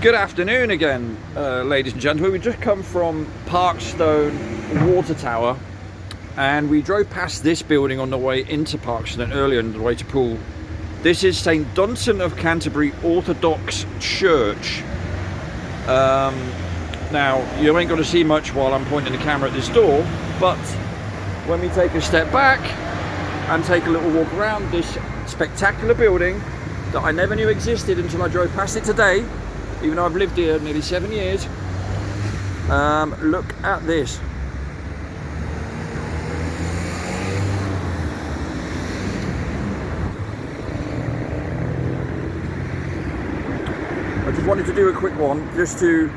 Good afternoon again, ladies and gentlemen. We just come from Parkstone Water Tower, and we drove past this building on the way into Parkstone earlier on the way to Poole. This is St. Dunstan of Canterbury Orthodox Church. Now, you ain't going to see much while I'm pointing the camera at this door, but when we take a step back and take a little walk around this spectacular building that I never knew existed until I drove past it today, even though I've lived here nearly 7 years. Look at this. I just wanted to do a quick one just to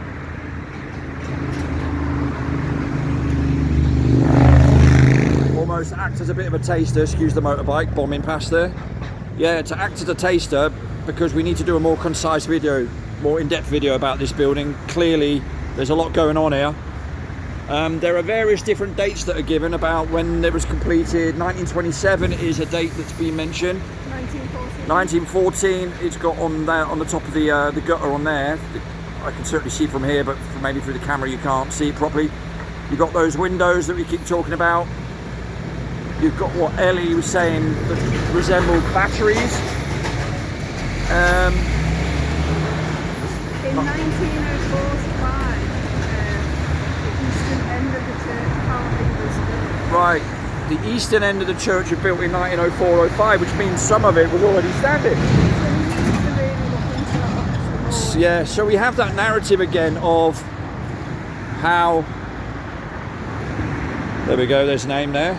almost act as a bit of a taster. Excuse the motorbike bombing past there. Yeah, to act as a taster, because we need to do a more concise video, more in-depth video about this building. Clearly there's a lot going on here. There are various different dates that are given about when it was completed. 1927 is a date that's been mentioned. 1914 it's got on there on the top of the gutter on there. I can certainly see from here, but maybe through the camera you can't see it properly. You've got those windows that we keep talking about. You've got what Ellie was saying that resemble batteries. In 1904-5, the eastern end of the church apparently was built. Right, the eastern end of the church was built in 1904-05, which means some of it was already standing. Yeah, so we have that narrative again of how... There we go, there's a name there.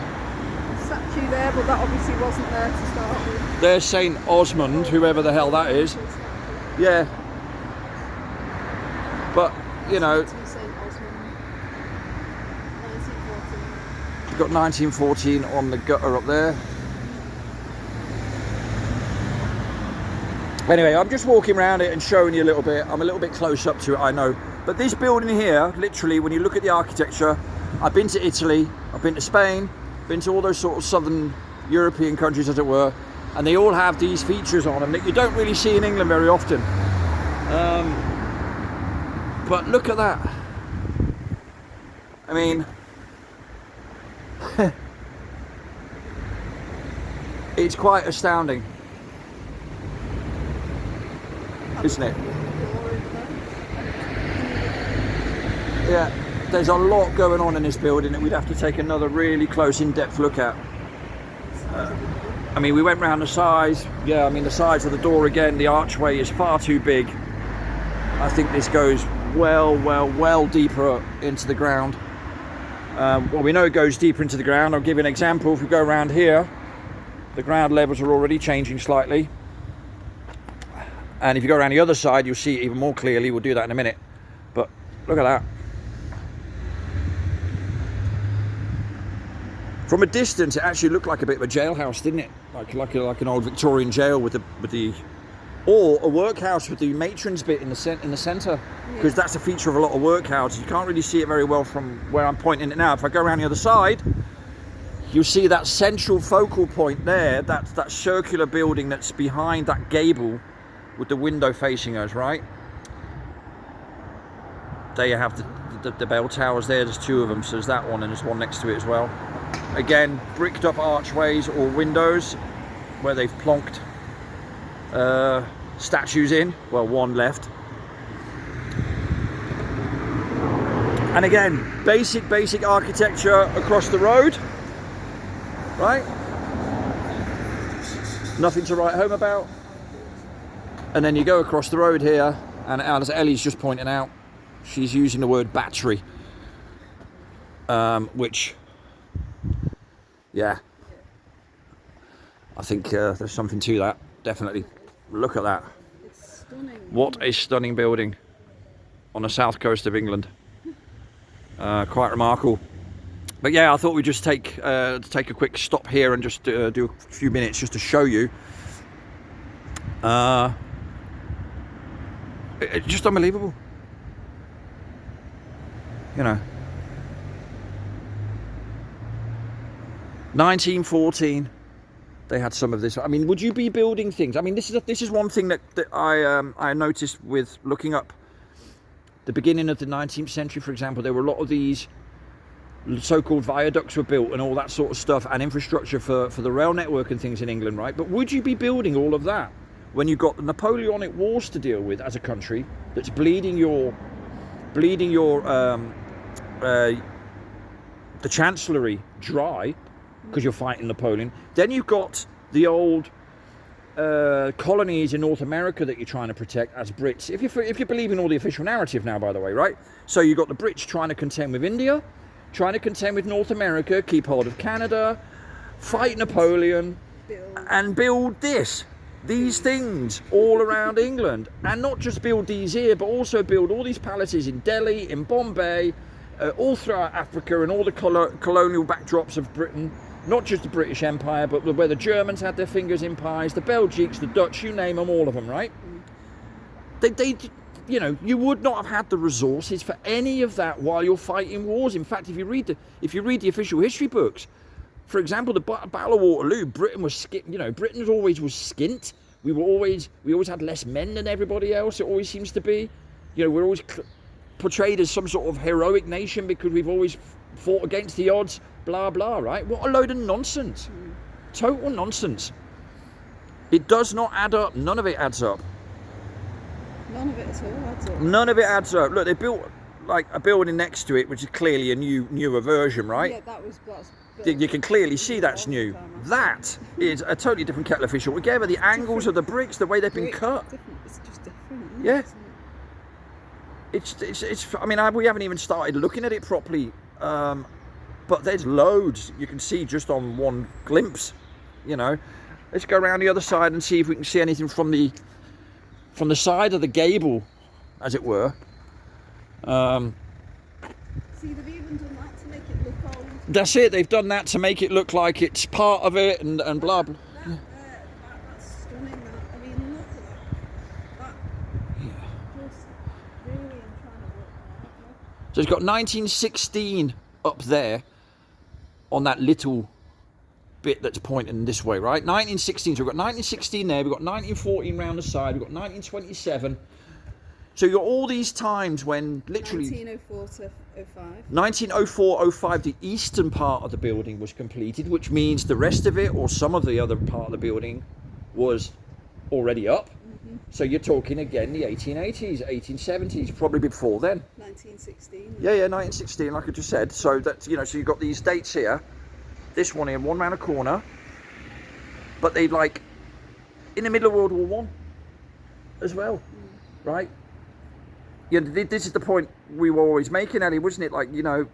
Statue there, but that obviously wasn't there to start with. There's St. Osmond, whoever the hell that is. Yeah. But, you know, you've got 1914 on the gutter up there. Anyway, I'm just walking around it and showing you a little bit. I'm a little bit close up to it, I know. But this building here, literally, when you look at the architecture, I've been to Italy, I've been to Spain, been to all those sort of southern European countries, as it were, and they all have these features on them that you don't really see in England very often. But look at that. I mean, it's quite astounding, isn't it? Yeah, there's a lot going on in this building that we'd have to take another really close, in-depth look at. I mean, we went round the sides. Yeah, I mean, the size of the door again, the archway is far too big. I think this goes well deeper into the ground. Well, we know it goes deeper into the ground. I'll give you an example. If we go around here, the ground levels are already changing slightly. And if you go around the other side, you'll see it even more clearly. We'll do that in a minute. But look at that. From a distance, it actually looked like a bit of a jailhouse, didn't it? Like an old Victorian jail with the or a workhouse with the matron's bit in the centre, because that's a feature of a lot of workhouses. You can't really see it very well from where I'm pointing it now. If I go around the other side, you'll see that central focal point there. That's that circular building that's behind that gable with the window facing us, right? There you have the bell towers there. There's two of them, so there's that one and there's one next to it as well. Again, bricked up archways or windows where they've plonked statues in. Well, one left. And again, basic architecture across the road, right? Nothing to write home about. And then you go across the road here, and as Ellie's just pointing out, she's using the word battery, which, yeah, I think there's something to that, definitely. Look at that. It's stunning. What a stunning building on the south coast of England. Quite remarkable. But yeah, I thought we'd just take a quick stop here and just do a few minutes just to show you. It's just unbelievable. You know. 1914. They had some of this. I mean, would you be building things? I mean, this is one thing that I noticed with looking up the beginning of the 19th century, for example, there were a lot of these so-called viaducts were built and all that sort of stuff, and infrastructure for the rail network and things in England, right? But would you be building all of that when you've got the Napoleonic Wars to deal with as a country that's bleeding your the Chancellery dry because you're fighting Napoleon? Then you've got the old colonies in North America that you're trying to protect as Brits. If you believe in all the official narrative now, by the way, right? So you've got the Brits trying to contend with India, trying to contend with North America, keep hold of Canada, fight Napoleon, and build these things all around England. And not just build these here, but also build all these palaces in Delhi, in Bombay, all throughout Africa, and all the colonial backdrops of Britain. Not just the British Empire, but where the Germans had their fingers in pies, the Belgians, the Dutch, you name them, all of them, right? They you know, you would not have had the resources for any of that while you're fighting wars. In fact, if you read the official history books, for example, the Battle of Waterloo, Britain was Britain always was skint. We always had less men than everybody else. It always seems to be, you know, we're always portrayed as some sort of heroic nation because we've always fought against the odds. Blah blah. Right? What a load of nonsense! Total nonsense. It does not add up. None of it adds up. None of it at all adds up. None of it adds up. Look, they built like a building next to it, which is clearly a newer version, right? Yeah, that's You can clearly see that's new. That is a totally different kettle of fish altogether. The angles of the bricks, the way they've been cut. It's just different. Isn't Yeah. it? It's. I mean, we haven't even started looking at it properly, but there's loads you can see just on one glimpse. You know, let's go around the other side and see if we can see anything from the side of the gable, as it were. See, they've even done that to make it look old. That's it. They've done that to make it look like it's part of it, and blah blah. That's stunning. I mean, look at that. Just really, I'm trying to work that out. So it's got 1916 up there on that little bit that's pointing this way, right? 1916. So we've got 1916 there. We've got 1914 round the side. We've got 1927. So you've got all these times when literally 1904 to 05. 1904-05, the eastern part of the building was completed, which means the rest of it, or some of the other part of the building, was already up. So you're talking again the 1880s, 1870s, probably before then. 1916. Yeah, 1916, like I just said. So that's, you know, so you've got these dates here. This one here, one round a corner. But they like in the middle of World War One as well, right? Yeah, this is the point we were always making, Ellie, wasn't it? Like, you know,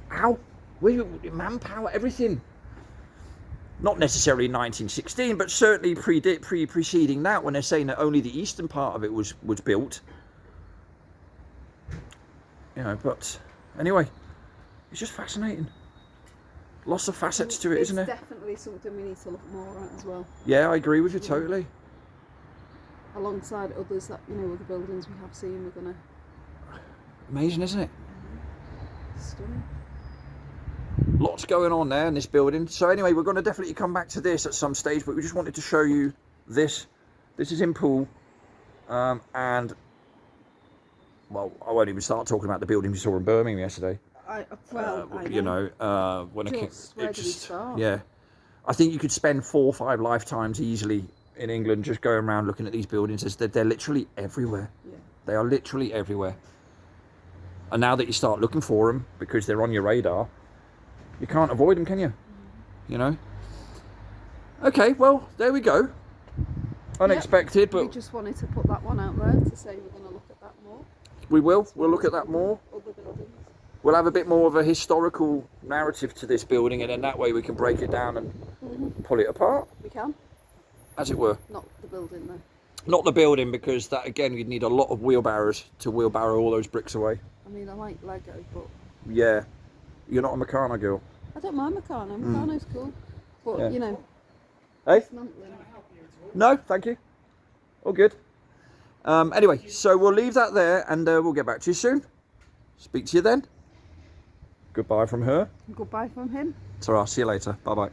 how? Manpower, everything. Not necessarily in 1916, but certainly preceding that, when they're saying that only the eastern part of it was built. You know, but anyway, it's just fascinating. Lots of facets to it, isn't there? It's definitely something we need to look more at as well. Yeah, I agree with you totally. Alongside others that, you know, other buildings we have seen, we're gonna. Amazing, isn't it? Stunning. Lots going on there in this building. So anyway, we're going to definitely come back to this at some stage, but we just wanted to show you this. This is in Poole, and well, I won't even start talking about the building we saw in Birmingham yesterday. I you know, when just, it came, where did we start? yeah, I think you could spend 4 or 5 lifetimes easily in England just going around looking at these buildings. They're literally everywhere. Yeah. They are literally everywhere. And now that you start looking for them because they're on your radar, you can't avoid them, can you? You know. Okay, well, there we go. Unexpected, Yep. but we just wanted to put that one out there to say we're going to look at that more. we will. We'll look at that more. Other buildings. We'll have a bit more of a historical narrative to this building, and then that way we can break it down and pull it apart, We can. as it were. Not the building though. Not the building, because that, again, you'd need a lot of wheelbarrows to wheelbarrow all those bricks away. I mean, I like Lego, but Yeah. You're not a Meccano girl. I don't mind Meccano. Meccano's cool. But, Yeah. you know, Hey? dismantling. No, thank you. All good. Anyway, so we'll leave that there, and we'll get back to you soon. Speak to you then. Goodbye from her. Goodbye from him. Ta-ra, see you later. Bye-bye.